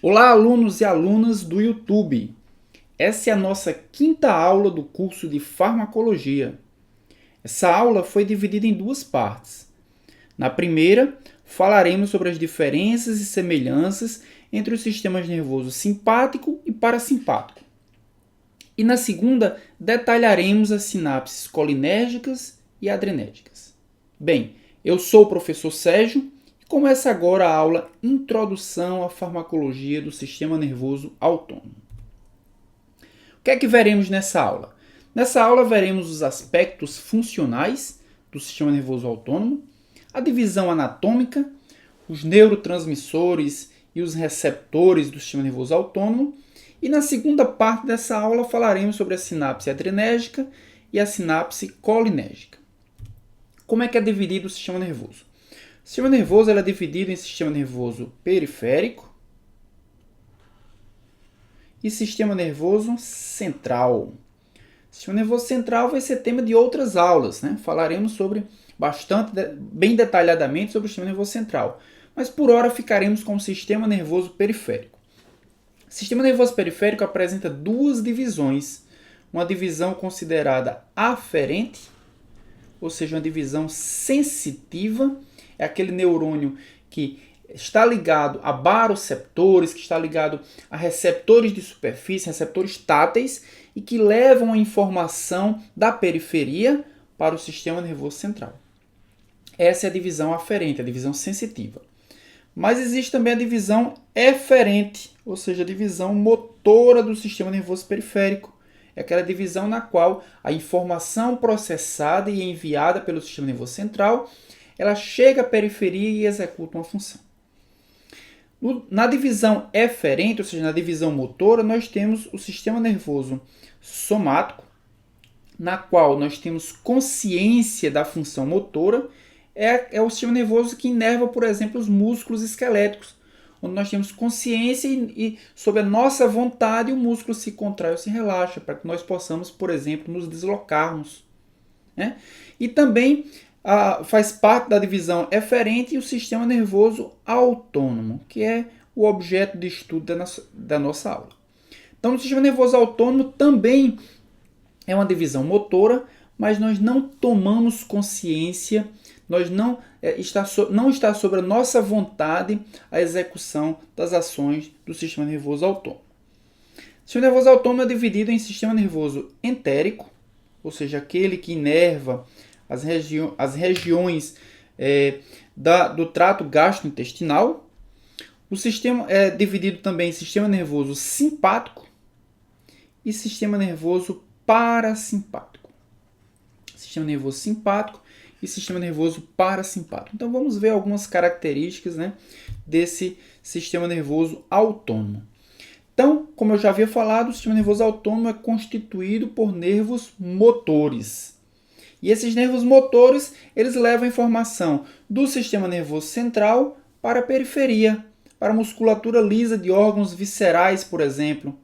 Olá, alunos e alunas do YouTube. Essa é a nossa quinta aula do curso de Farmacologia. Essa aula foi dividida em duas partes. Na primeira, falaremos sobre as diferenças e semelhanças entre os sistemas nervosos simpático e parasimpático. E na segunda, detalharemos as sinapses colinérgicas e adrenérgicas. Bem, eu sou o professor Sérgio e começa agora a aula Introdução à Farmacologia do Sistema Nervoso Autônomo. O que é que veremos nessa aula? Nessa aula veremos os aspectos funcionais do sistema nervoso autônomo, a divisão anatômica, os neurotransmissores e os receptores do sistema nervoso autônomo. E na segunda parte dessa aula falaremos sobre a sinapse adrenérgica e a sinapse colinérgica. Como é que é dividido o sistema nervoso? O sistema nervoso é dividido em sistema nervoso periférico e sistema nervoso central. O sistema nervoso central vai ser tema de outras aulas, né? Falaremos bem detalhadamente sobre o sistema nervoso central. Mas por hora ficaremos com o sistema nervoso periférico. O sistema nervoso periférico apresenta duas divisões. Uma divisão considerada aferente, ou seja, uma divisão sensitiva, é aquele neurônio que está ligado a baroreceptores, que está ligado a receptores de superfície, receptores táteis, e que levam a informação da periferia para o sistema nervoso central. Essa é a divisão aferente, a divisão sensitiva. Mas existe também a divisão eferente, ou seja, a divisão motora do sistema nervoso periférico. É aquela divisão na qual a informação processada e enviada pelo sistema nervoso central, ela chega à periferia e executa uma função. Na divisão eferente, ou seja, na divisão motora, nós temos o sistema nervoso somático, na qual nós temos consciência da função motora. É o sistema nervoso que inerva, por exemplo, os músculos esqueléticos, onde nós temos consciência e sob a nossa vontade, o músculo se contrai ou se relaxa, para que nós possamos, por exemplo, nos deslocarmos. Né? E também faz parte da divisão eferente o sistema nervoso autônomo, que é o objeto de estudo da nossa aula. Então, o sistema nervoso autônomo também é uma divisão motora, mas nós não tomamos consciência, não está sobre a nossa vontade a execução das ações do sistema nervoso autônomo. O sistema nervoso autônomo é dividido em sistema nervoso entérico, ou seja, aquele que inerva as regiões do trato gastrointestinal. O sistema é dividido também em sistema nervoso simpático e sistema nervoso parasimpático. Sistema nervoso simpático e sistema nervoso parasimpático. Então vamos ver algumas características, né, desse sistema nervoso autônomo. Então, como eu já havia falado, o sistema nervoso autônomo é constituído por nervos motores. E esses nervos motores, eles levam a informação do sistema nervoso central para a periferia, para a musculatura lisa de órgãos viscerais, por exemplo,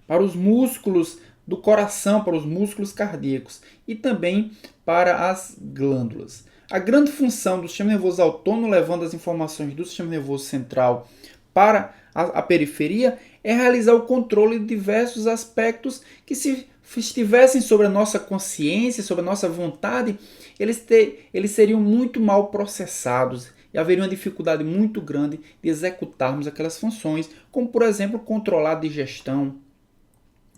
para os músculos do coração, para os músculos cardíacos e também para as glândulas. A grande função do sistema nervoso autônomo, levando as informações do sistema nervoso central para a periferia, é realizar o controle de diversos aspectos que, se estivessem sobre a nossa consciência, sobre a nossa vontade, eles seriam muito mal processados e haveria uma dificuldade muito grande de executarmos aquelas funções, como, por exemplo, controlar a digestão,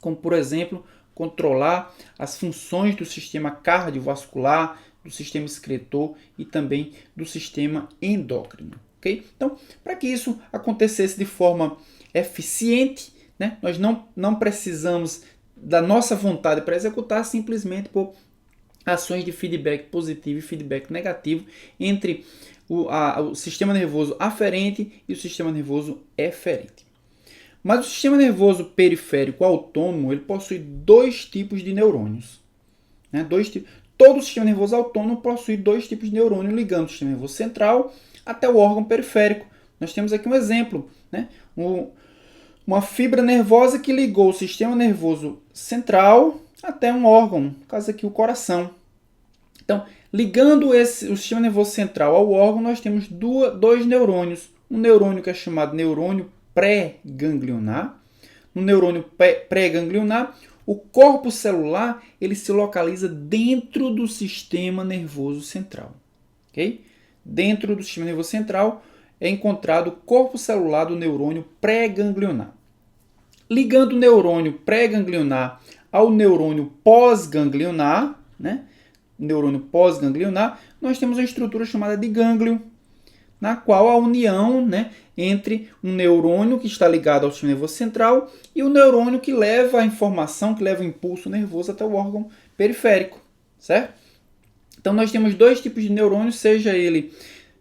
como, por exemplo, controlar as funções do sistema cardiovascular, do sistema excretor e também do sistema endócrino. Okay? Então, para que isso acontecesse de forma eficiente, né, nós não precisamos da nossa vontade para executar, simplesmente por ações de feedback positivo e feedback negativo entre o sistema nervoso aferente e o sistema nervoso eferente. Mas o sistema nervoso periférico autônomo, ele possui dois tipos de neurônios. Né? Todo o sistema nervoso autônomo possui dois tipos de neurônio ligando o sistema nervoso central até o órgão periférico. Nós temos aqui um exemplo, né? Uma fibra nervosa que ligou o sistema nervoso central até um órgão, no caso aqui o coração. Então, ligando o sistema nervoso central ao órgão, nós temos dois neurônios. Um neurônio que é chamado neurônio pré-ganglionar. No neurônio pré-ganglionar, o corpo celular ele se localiza dentro do sistema nervoso central. Okay? Dentro do sistema nervoso central é encontrado o corpo celular do neurônio pré-ganglionar. Ligando o neurônio pré-ganglionar ao neurônio pós-ganglionar, né? Neurônio pós-ganglionar, nós temos uma estrutura chamada de gânglio, na qual a união, né, entre um neurônio que está ligado ao sistema nervoso central e o neurônio que leva a informação, que leva o impulso nervoso até o órgão periférico, certo? Então nós temos dois tipos de neurônios, seja ele,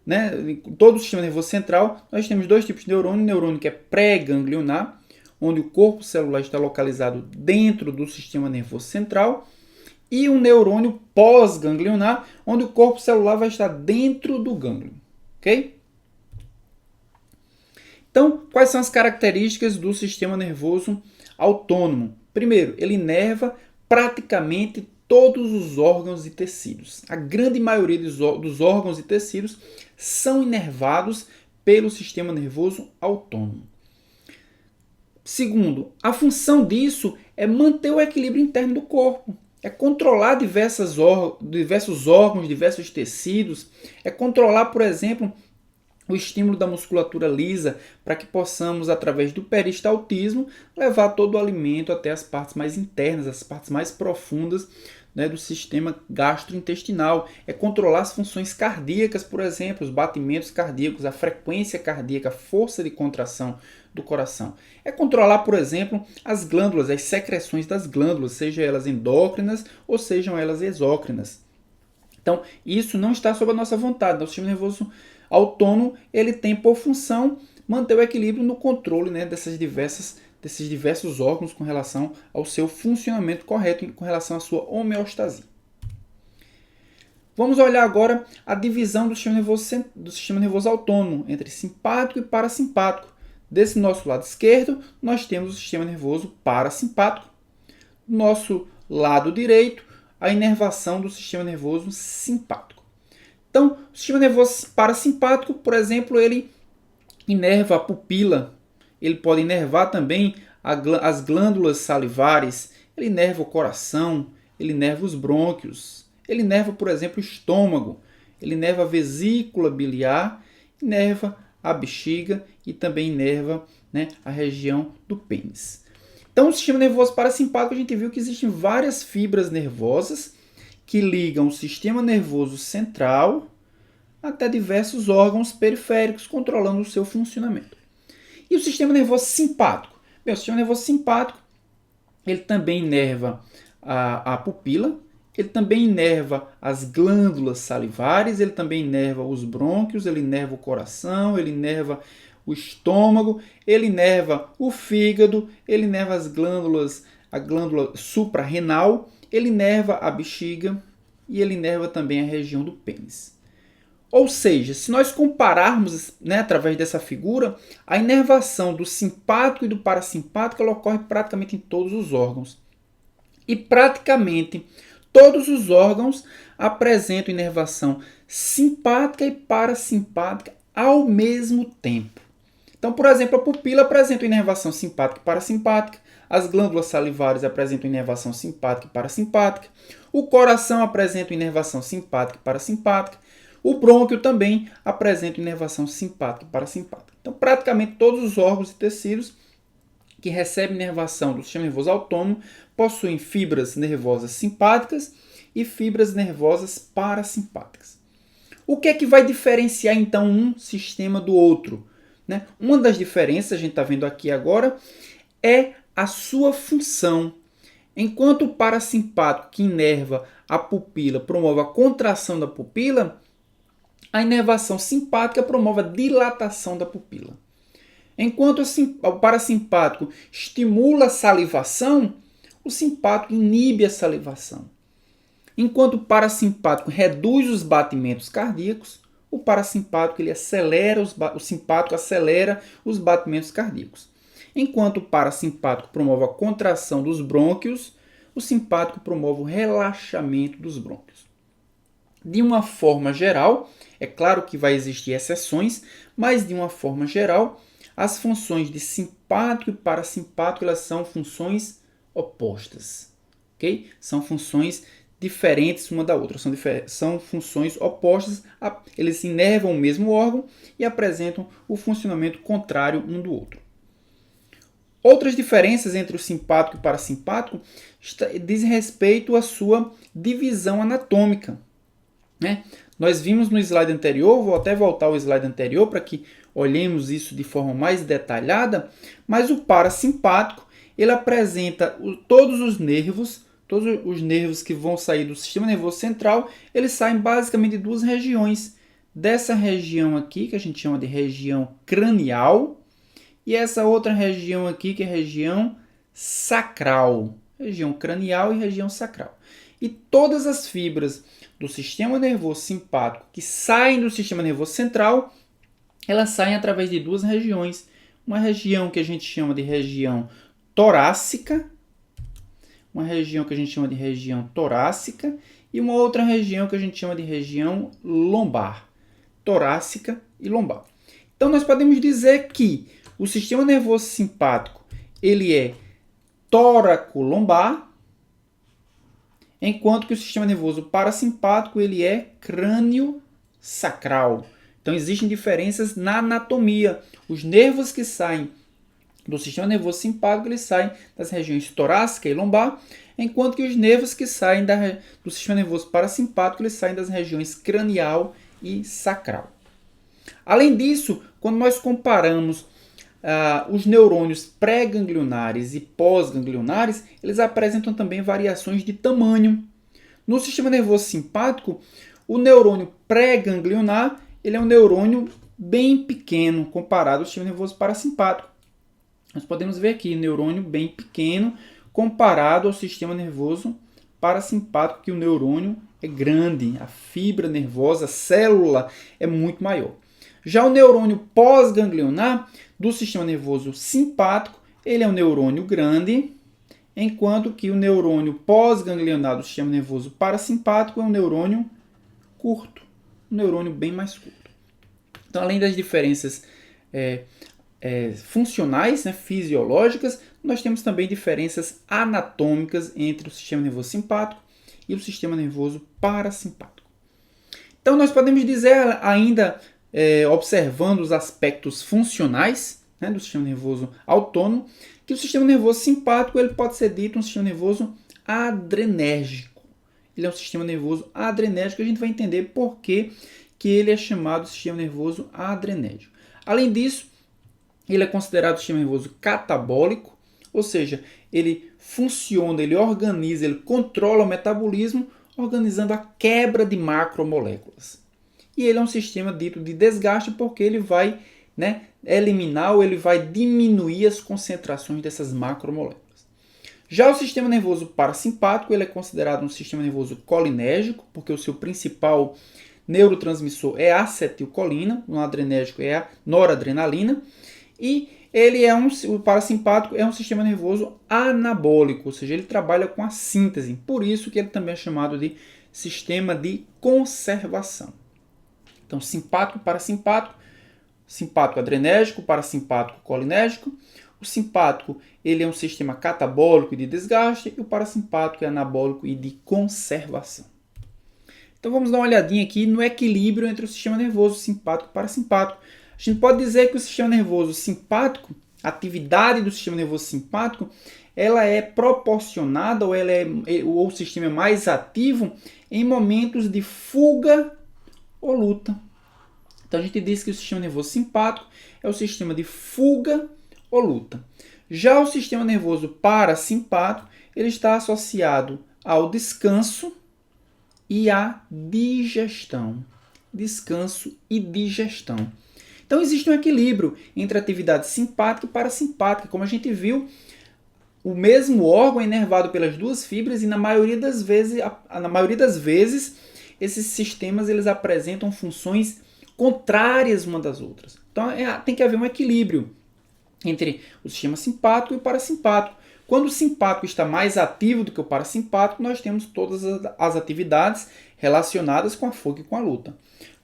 né, todo o sistema nervoso central, nós temos dois tipos de neurônio, neurônio que é pré-ganglionar, onde o corpo celular está localizado dentro do sistema nervoso central, e um neurônio pós-ganglionar, onde o corpo celular vai estar dentro do gânglio. Ok? Então, quais são as características do sistema nervoso autônomo? Primeiro, ele inerva praticamente todos os órgãos e tecidos. A grande maioria dos órgãos e tecidos são inervados pelo sistema nervoso autônomo. Segundo, a função disso é manter o equilíbrio interno do corpo. É controlar diversos órgãos, diversos tecidos. É controlar, por exemplo, o estímulo da musculatura lisa para que possamos, através do peristaltismo, levar todo o alimento até as partes mais internas, as partes mais profundas, né, do sistema gastrointestinal. É controlar as funções cardíacas, por exemplo, os batimentos cardíacos, a frequência cardíaca, a força de contração do coração. É controlar, por exemplo, as glândulas, as secreções das glândulas, sejam elas endócrinas ou sejam elas exócrinas. Então, isso não está sob a nossa vontade. O sistema nervoso autônomo ele tem por função manter o equilíbrio no controle, né, desses diversos órgãos com relação ao seu funcionamento correto, com relação à sua homeostasia. Vamos olhar agora a divisão do sistema nervoso autônomo entre simpático e parasimpático. Desse nosso lado esquerdo, nós temos o sistema nervoso parasimpático. Do nosso lado direito, a inervação do sistema nervoso simpático. Então, o sistema nervoso parasimpático, por exemplo, ele inerva a pupila. Ele pode inervar também as glândulas salivares. Ele inerva o coração. Ele inerva os brônquios. Ele inerva, por exemplo, o estômago. Ele inerva a vesícula biliar. Inerva a bexiga e também inerva, né, a região do pênis. Então, o sistema nervoso parasimpático, a gente viu que existem várias fibras nervosas que ligam o sistema nervoso central até diversos órgãos periféricos, controlando o seu funcionamento. E o sistema nervoso simpático? Bem, o sistema nervoso simpático ele também inerva a pupila, ele também inerva as glândulas salivares, ele também inerva os brônquios, ele inerva o coração, ele inerva o estômago, ele inerva o fígado, ele inerva a glândula suprarrenal, ele inerva a bexiga e ele inerva também a região do pênis. Ou seja, se nós compararmos, né, através dessa figura, a inervação do simpático e do parasimpático ela ocorre praticamente em todos os órgãos. E praticamente todos os órgãos apresentam inervação simpática e parasimpática ao mesmo tempo. Então, por exemplo, a pupila apresenta inervação simpática e parasimpática, as glândulas salivares apresentam inervação simpática e parasimpática, o coração apresenta inervação simpática e parasimpática, o brônquio também apresenta inervação simpática e parasimpática. Então, praticamente todos os órgãos e tecidos que recebem inervação do sistema nervoso autônomo possuem fibras nervosas simpáticas e fibras nervosas parasimpáticas. O que é que vai diferenciar, então, um sistema do outro? Né? Uma das diferenças, a gente está vendo aqui agora, é a sua função. Enquanto o parasimpático, que inerva a pupila, promove a contração da pupila, a inervação simpática promove a dilatação da pupila. Enquanto o parasimpático estimula a salivação, o simpático inibe a salivação. Enquanto o parasimpático reduz os batimentos cardíacos, o parasimpático ele acelera, o simpático acelera os batimentos cardíacos. Enquanto o parasimpático promove a contração dos brônquios, o simpático promove o relaxamento dos brônquios. De uma forma geral, é claro que vai existir exceções, mas de uma forma geral, as funções de simpático e parasimpático elas são funções opostas. Okay? São funções diferentes uma da outra. São funções opostas. Eles inervam o mesmo órgão e apresentam o funcionamento contrário um do outro. Outras diferenças entre o simpático e o parasimpático dizem respeito à sua divisão anatômica. Né? Nós vimos no slide anterior, vou até voltar ao slide anterior para que olhemos isso de forma mais detalhada, mas o parasimpático ele apresenta todos os nervos que vão sair do sistema nervoso central, eles saem basicamente de duas regiões. Dessa região aqui, que a gente chama de região cranial, e essa outra região aqui, que é a região sacral. Região cranial e região sacral. E todas as fibras do sistema nervoso simpático que saem do sistema nervoso central, elas saem através de duas regiões. Uma região que a gente chama de região torácica, e uma outra região que a gente chama de região lombar. Torácica e lombar. Então nós podemos dizer que o sistema nervoso simpático ele é tóraco-lombar, enquanto que o sistema nervoso parasimpático ele é crânio-sacral. Então existem diferenças na anatomia. Os nervos que saem do sistema nervoso simpático eles saem das regiões torácica e lombar, enquanto que os nervos que saem do sistema nervoso parasimpático eles saem das regiões cranial e sacral. Além disso, quando nós comparamos os neurônios pré-ganglionares e pós-ganglionares, eles apresentam também variações de tamanho. No sistema nervoso simpático, o neurônio pré-ganglionar ele é um neurônio bem pequeno comparado ao sistema nervoso parasimpático. Nós podemos ver aqui neurônio bem pequeno comparado ao sistema nervoso parasimpático, que o neurônio é grande, a fibra nervosa, a célula é muito maior. Já o neurônio pós-ganglionar do sistema nervoso simpático, ele é um neurônio grande, enquanto que o neurônio pós-ganglionar do sistema nervoso parasimpático é um neurônio curto, um neurônio bem mais curto. Então, além das diferenças funcionais, né, fisiológicas, nós temos também diferenças anatômicas entre o sistema nervoso simpático e o sistema nervoso parasimpático. Então, nós podemos dizer ainda, observando os aspectos funcionais, né, do sistema nervoso autônomo, que o sistema nervoso simpático ele pode ser dito um sistema nervoso adrenérgico. Ele é um sistema nervoso adrenérgico, a gente vai entender por que ele é chamado de sistema nervoso adrenérgico. Além disso, ele é considerado sistema nervoso catabólico, ou seja, ele funciona, ele organiza, ele controla o metabolismo, organizando a quebra de macromoléculas. E ele é um sistema dito de desgaste porque ele vai eliminar ou ele vai diminuir as concentrações dessas macromoléculas. Já o sistema nervoso parasimpático ele é considerado um sistema nervoso colinérgico, porque o seu principal neurotransmissor é a acetilcolina, no adrenérgico é a noradrenalina, e o parasimpático é um sistema nervoso anabólico, ou seja, ele trabalha com a síntese, por isso que ele também é chamado de sistema de conservação. Então, simpático, parasimpático, simpático adrenérgico, parasimpático colinérgico. O simpático ele é um sistema catabólico e de desgaste, e o parasimpático é anabólico e de conservação. Então vamos dar uma olhadinha aqui no equilíbrio entre o sistema nervoso simpático e parasimpático. A gente pode dizer que o sistema nervoso simpático, a atividade do sistema nervoso simpático, ela é proporcionada ou o sistema é mais ativo em momentos de fuga ou luta. Então a gente diz que o sistema nervoso simpático é o sistema de fuga ou luta. Já o sistema nervoso parasimpático, ele está associado ao descanso e à digestão. Descanso e digestão. Então existe um equilíbrio entre a atividade simpática e parasimpática. Como a gente viu, o mesmo órgão é inervado pelas duas fibras e na maioria das vezes esses sistemas eles apresentam funções contrárias uma das outras. Então tem que haver um equilíbrio entre o sistema simpático e o parasimpático. Quando o simpático está mais ativo do que o parasimpático, nós temos todas as atividades relacionadas com a fuga e com a luta.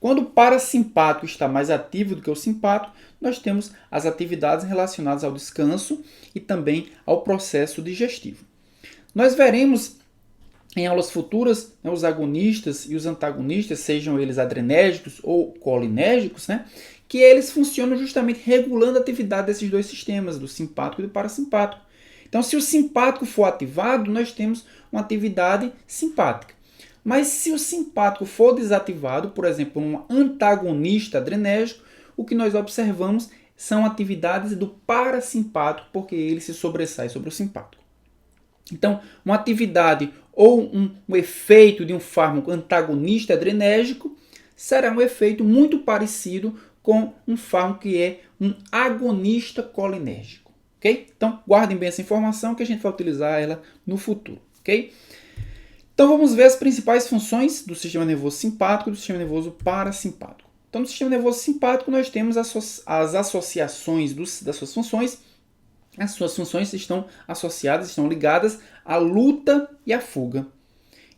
Quando o parasimpático está mais ativo do que o simpático, nós temos as atividades relacionadas ao descanso e também ao processo digestivo. Nós veremos em aulas futuras, né, os agonistas e os antagonistas, sejam eles adrenérgicos ou colinérgicos, né, que eles funcionam justamente regulando a atividade desses dois sistemas, do simpático e do parasimpático. Então, se o simpático for ativado, nós temos uma atividade simpática. Mas se o simpático for desativado, por exemplo, um antagonista adrenérgico, o que nós observamos são atividades do parasimpático, porque ele se sobressai sobre o simpático. Então, uma atividade ou um efeito de um fármaco antagonista adrenérgico será um efeito muito parecido com um fármaco que é um agonista colinérgico. Okay? Então, guardem bem essa informação que a gente vai utilizar ela no futuro. Okay? Então, vamos ver as principais funções do sistema nervoso simpático e do sistema nervoso parasimpático. Então, no sistema nervoso simpático, nós temos as associações das suas funções. As suas funções estão associadas, estão ligadas à luta e à fuga.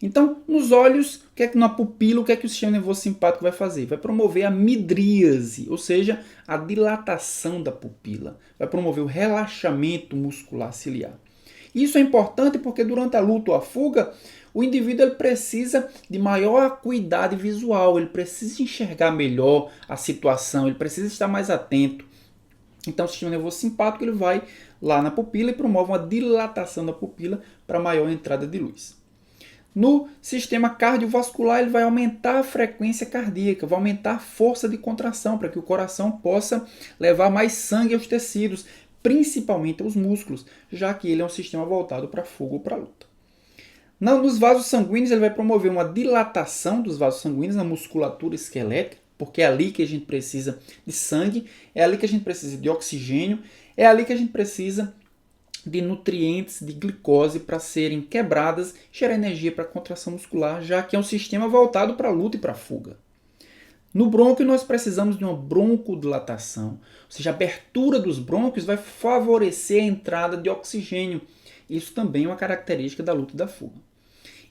Então, nos olhos, na pupila, o que é que o sistema nervoso simpático vai fazer? Vai promover a midríase, ou seja, a dilatação da pupila. Vai promover o relaxamento muscular ciliar. Isso é importante porque durante a luta ou a fuga, o indivíduo ele precisa de maior acuidade visual, ele precisa enxergar melhor a situação, ele precisa estar mais atento. Então, o sistema nervoso simpático ele vai lá na pupila e promove uma dilatação da pupila para maior entrada de luz. No sistema cardiovascular, ele vai aumentar a frequência cardíaca, vai aumentar a força de contração para que o coração possa levar mais sangue aos tecidos, principalmente aos músculos, já que ele é um sistema voltado para a fuga ou para a luta. Nos vasos sanguíneos, ele vai promover uma dilatação dos vasos sanguíneos na musculatura esquelética, porque é ali que a gente precisa de sangue, é ali que a gente precisa de oxigênio, é ali que a gente precisa de nutrientes, de glicose para serem quebradas, gerar energia para a contração muscular, já que é um sistema voltado para a luta e para a fuga. No brônquio, nós precisamos de uma broncodilatação, ou seja, a abertura dos brônquios vai favorecer a entrada de oxigênio. Isso também é uma característica da luta e da fuga.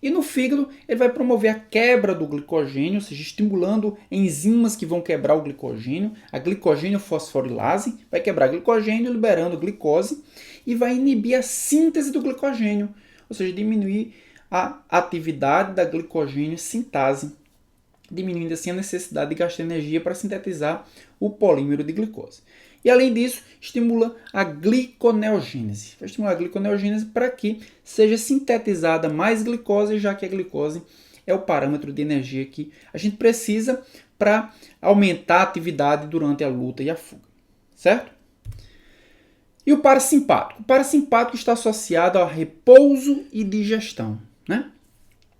E no fígado, ele vai promover a quebra do glicogênio, ou seja, estimulando enzimas que vão quebrar o glicogênio. A glicogênio fosforilase vai quebrar glicogênio, liberando glicose, e vai inibir a síntese do glicogênio, ou seja, diminuir a atividade da glicogênio sintase, diminuindo assim a necessidade de gastar energia para sintetizar o polímero de glicose. E além disso, estimula a gliconeogênese. Vai estimular a gliconeogênese para que seja sintetizada mais glicose, já que a glicose é o parâmetro de energia que a gente precisa para aumentar a atividade durante a luta e a fuga. Certo? E o parasimpático? O parasimpático está associado a repouso e digestão. Né?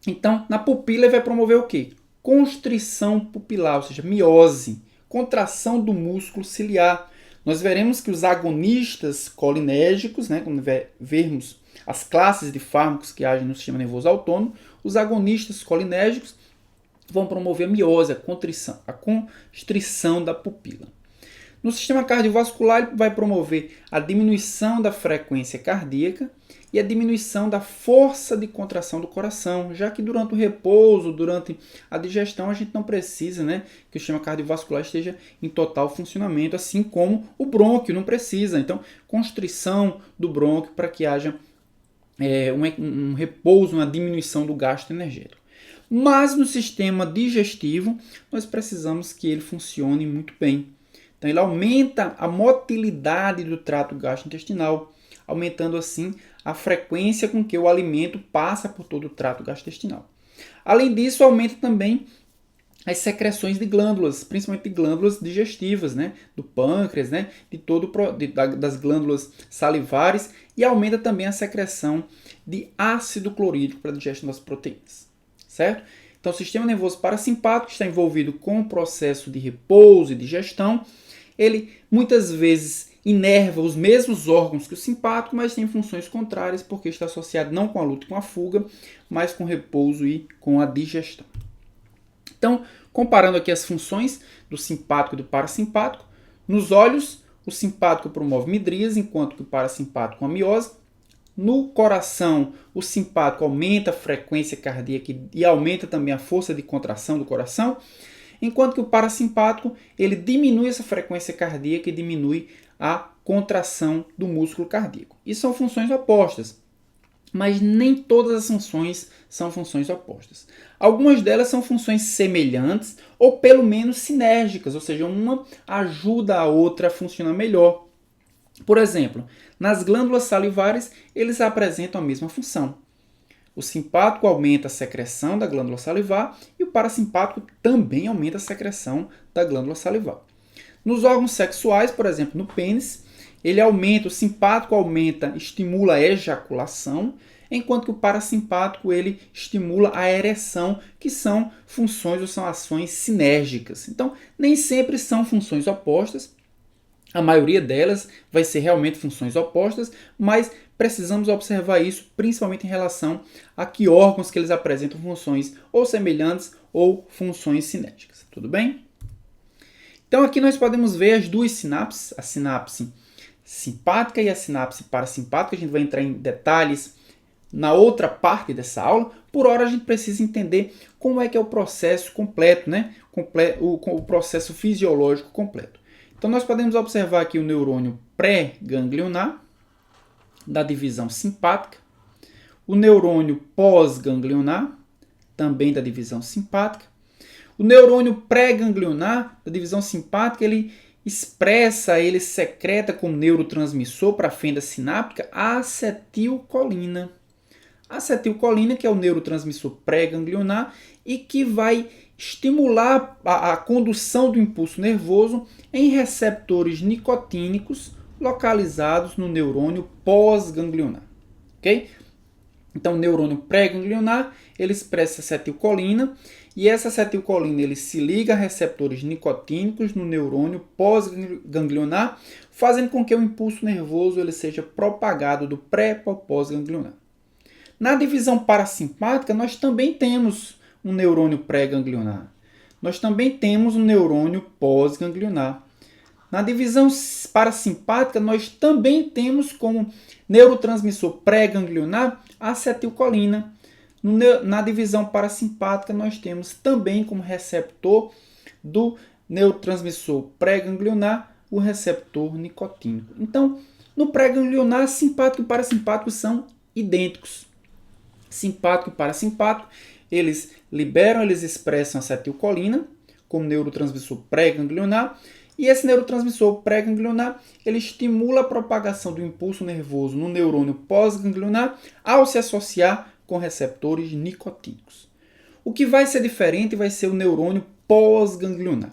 Então, na pupila ele vai promover o quê? Constrição pupilar, ou seja, miose, contração do músculo ciliar. Nós veremos que os agonistas colinérgicos, né, quando vermos as classes de fármacos que agem no sistema nervoso autônomo, os agonistas colinérgicos vão promover a miose, a constrição da pupila. No sistema cardiovascular, ele vai promover a diminuição da frequência cardíaca e a diminuição da força de contração do coração, já que durante o repouso, durante a digestão, a gente não precisa, né, que o sistema cardiovascular esteja em total funcionamento, assim como o brônquio não precisa. Então, constrição do brônquio para que haja um repouso, uma diminuição do gasto energético. Mas no sistema digestivo, nós precisamos que ele funcione muito bem. Então, ele aumenta a motilidade do trato gastrointestinal, aumentando assim a frequência com que o alimento passa por todo o trato gastrointestinal. Além disso, aumenta também as secreções de glândulas, principalmente de glândulas digestivas, né, do pâncreas, né, das glândulas salivares, e aumenta também a secreção de ácido clorídrico para a digestão das proteínas. Certo? Então, o sistema nervoso parasimpático está envolvido com o processo de repouso e digestão. Ele muitas vezes inerva os mesmos órgãos que o simpático, mas tem funções contrárias porque está associado não com a luta e com a fuga, mas com o repouso e com a digestão. Então, comparando aqui as funções do simpático e do parasimpático, nos olhos, o simpático promove midríase, enquanto que o parasimpático a miose. No coração, o simpático aumenta a frequência cardíaca e aumenta também a força de contração do coração. enquanto que o parasimpático ele diminui essa frequência cardíaca e diminui a contração do músculo cardíaco. E são funções opostas, mas nem todas as funções são funções opostas. Algumas delas são funções semelhantes ou pelo menos sinérgicas, ou seja, uma ajuda a outra a funcionar melhor. Por exemplo, nas glândulas salivares, eles apresentam a mesma função. O simpático aumenta a secreção da glândula salivar e o parasimpático também aumenta a secreção da glândula salivar. Nos órgãos sexuais, por exemplo, no pênis, ele aumenta, o simpático aumenta, estimula a ejaculação, enquanto que o parasimpático ele estimula a ereção, que são funções ou são ações sinérgicas. Então, nem sempre são funções opostas. A maioria delas vai ser realmente funções opostas, mas precisamos observar isso principalmente em relação a que órgãos que eles apresentam funções ou semelhantes ou funções cinéticas. Tudo bem? Então aqui nós podemos ver as duas sinapses, a sinapse simpática e a sinapse parasimpática. A gente vai entrar em detalhes na outra parte dessa aula. Por hora a gente precisa entender como é que é o processo completo, né? O processo fisiológico completo. Então, nós podemos observar aqui o neurônio pré-ganglionar, da divisão simpática, o neurônio pós-ganglionar, também da divisão simpática. O neurônio pré-ganglionar, da divisão simpática, ele secreta como neurotransmissor para a fenda sináptica a acetilcolina. A acetilcolina, que é o neurotransmissor pré-ganglionar e que vai estimular a condução do impulso nervoso em receptores nicotínicos localizados no neurônio pós-ganglionar. Ok? Então, o neurônio pré-ganglionar ele expressa acetilcolina e essa acetilcolina ele se liga a receptores nicotínicos no neurônio pós-ganglionar, fazendo com que o impulso nervoso ele seja propagado do pré para o pós-ganglionar. Na divisão parasimpática, nós também temos um neurônio pré-ganglionar. Nós também temos um neurônio pós-ganglionar. Na divisão parasimpática, nós também temos como neurotransmissor pré-ganglionar a acetilcolina. Na divisão parasimpática, nós temos também como receptor do neurotransmissor pré-ganglionar o receptor nicotínico. Então, no pré-ganglionar, simpático e parasimpático são idênticos. Simpático e parasimpático, eles expressam acetilcolina como neurotransmissor pré-ganglionar, e esse neurotransmissor pré-ganglionar, ele estimula a propagação do impulso nervoso no neurônio pós-ganglionar ao se associar com receptores nicotínicos. O que vai ser diferente vai ser o neurônio pós-ganglionar.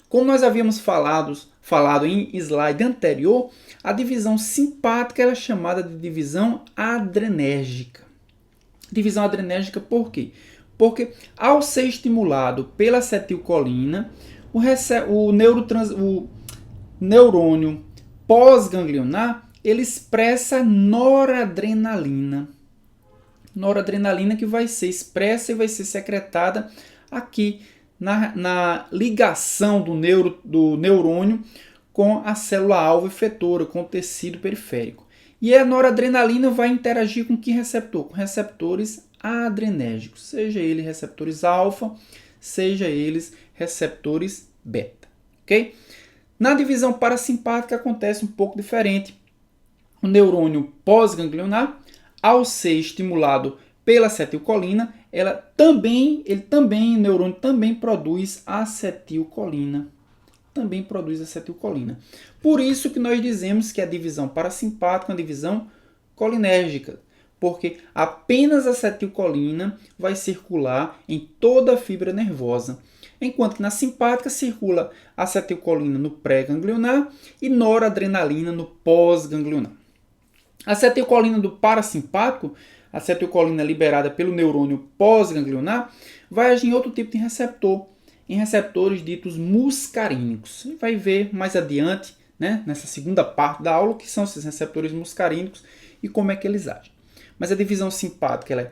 Como nós havíamos falado em slide anterior, a divisão simpática é chamada de divisão adrenérgica. Divisão adrenérgica por quê? Porque ao ser estimulado pela acetilcolina, o neurônio pós-ganglionar ele expressa noradrenalina. Noradrenalina que vai ser expressa e vai ser secretada aqui na ligação do neurônio com a célula-alvo efetora, com o tecido periférico. E a noradrenalina vai interagir com que receptor? Com receptores adrenérgicos, seja eles receptores alfa, seja eles receptores beta. Okay? Na divisão parasimpática acontece um pouco diferente. O neurônio pós-ganglionar, ao ser estimulado pela acetilcolina, o neurônio também produz acetilcolina. Também produz acetilcolina. Por isso que nós dizemos que a divisão parasimpática é uma divisão colinérgica, porque apenas a acetilcolina vai circular em toda a fibra nervosa, enquanto que na simpática circula acetilcolina no pré-ganglionar e noradrenalina no pós-ganglionar. A acetilcolina do parasimpático, a acetilcolina liberada pelo neurônio pós-ganglionar, vai agir em outro tipo de receptor, em receptores ditos muscarínicos. A gente vai ver mais adiante, né, nessa segunda parte da aula, o que são esses receptores muscarínicos e como é que eles agem. Mas a divisão simpática ela é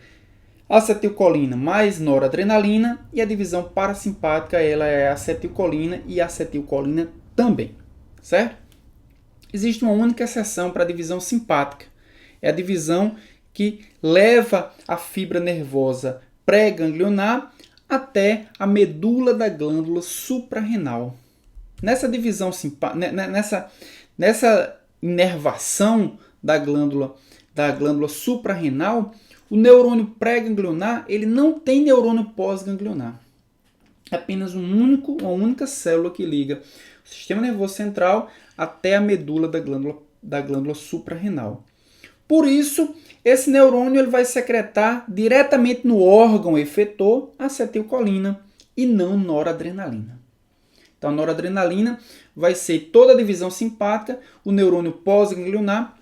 acetilcolina mais noradrenalina e a divisão parasimpática ela é acetilcolina e acetilcolina também, certo? Existe uma única exceção para a divisão simpática. É a divisão que leva a fibra nervosa pré-ganglionar até a medula da glândula suprarrenal. Nessa divisão nessa inervação da glândula suprarrenal, o neurônio pré-ganglionar ele não tem neurônio pós-ganglionar. É apenas uma única célula que liga o sistema nervoso central até a medula da glândula suprarrenal. Por isso, esse neurônio ele vai secretar diretamente no órgão efetor acetilcolina e não noradrenalina. Então, a noradrenalina vai ser toda a divisão simpática, o neurônio pós-ganglionar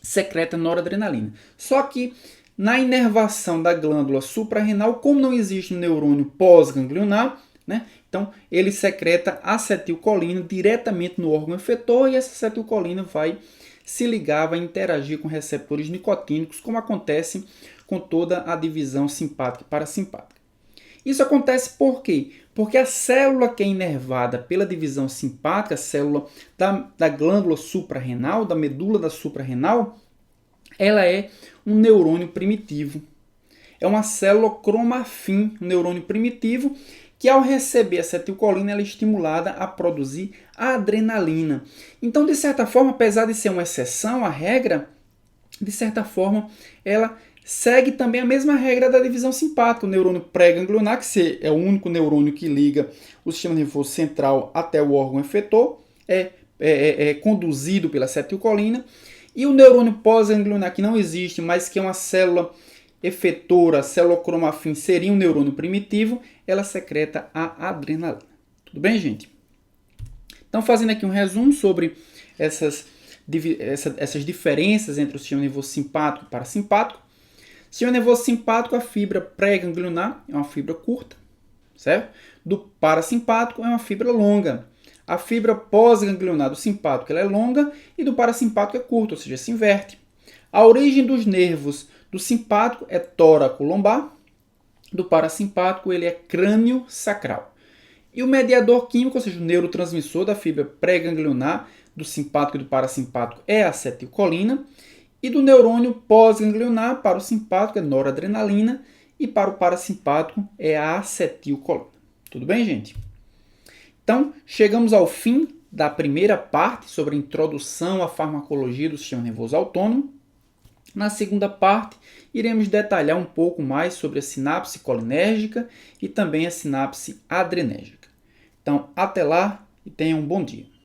secreta noradrenalina. Só que na inervação da glândula suprarrenal, como não existe um neurônio pós-ganglionar, né, então ele secreta acetilcolina diretamente no órgão efetor e essa acetilcolina vai se ligar, vai interagir com receptores nicotínicos, como acontece com toda a divisão simpática e parasimpática. Isso acontece por quê? Porque a célula que é inervada pela divisão simpática, a célula da glândula suprarrenal, da medula da suprarrenal, ela é um neurônio primitivo. É uma célula cromafim, um neurônio primitivo, que ao receber acetilcolina ela é estimulada a produzir adrenalina. Então, de certa forma, apesar de ser uma exceção à regra, de certa forma, ela segue também a mesma regra da divisão simpática. O neurônio pré-ganglionar, que é o único neurônio que liga o sistema nervoso central até o órgão efetor, é conduzido pela acetilcolina. E o neurônio pós-ganglionar, que não existe, mas que é uma célula efetora, a célula cromafim, seria um neurônio primitivo, ela secreta a adrenalina. Tudo bem, gente? Então, fazendo aqui um resumo sobre essas diferenças entre o sistema nervoso simpático e parasimpático. Sistema nervoso simpático, a fibra pré-ganglionar é uma fibra curta, certo? Do parasimpático é uma fibra longa. A fibra pós-ganglionar do simpático ela é longa e do parasimpático é curta, ou seja, se inverte. A origem dos nervos do simpático é tóraco-lombar, do parasimpático ele é crânio-sacral. E o mediador químico, ou seja, o neurotransmissor da fibra pré-ganglionar do simpático e do parasimpático é a acetilcolina. E do neurônio pós-ganglionar para o simpático é noradrenalina e para o parasimpático é a acetilcolina. Tudo bem, gente? Então, chegamos ao fim da primeira parte sobre a introdução à farmacologia do sistema nervoso autônomo. Na segunda parte, iremos detalhar um pouco mais sobre a sinapse colinérgica e também a sinapse adrenérgica. Então, até lá e tenham um bom dia.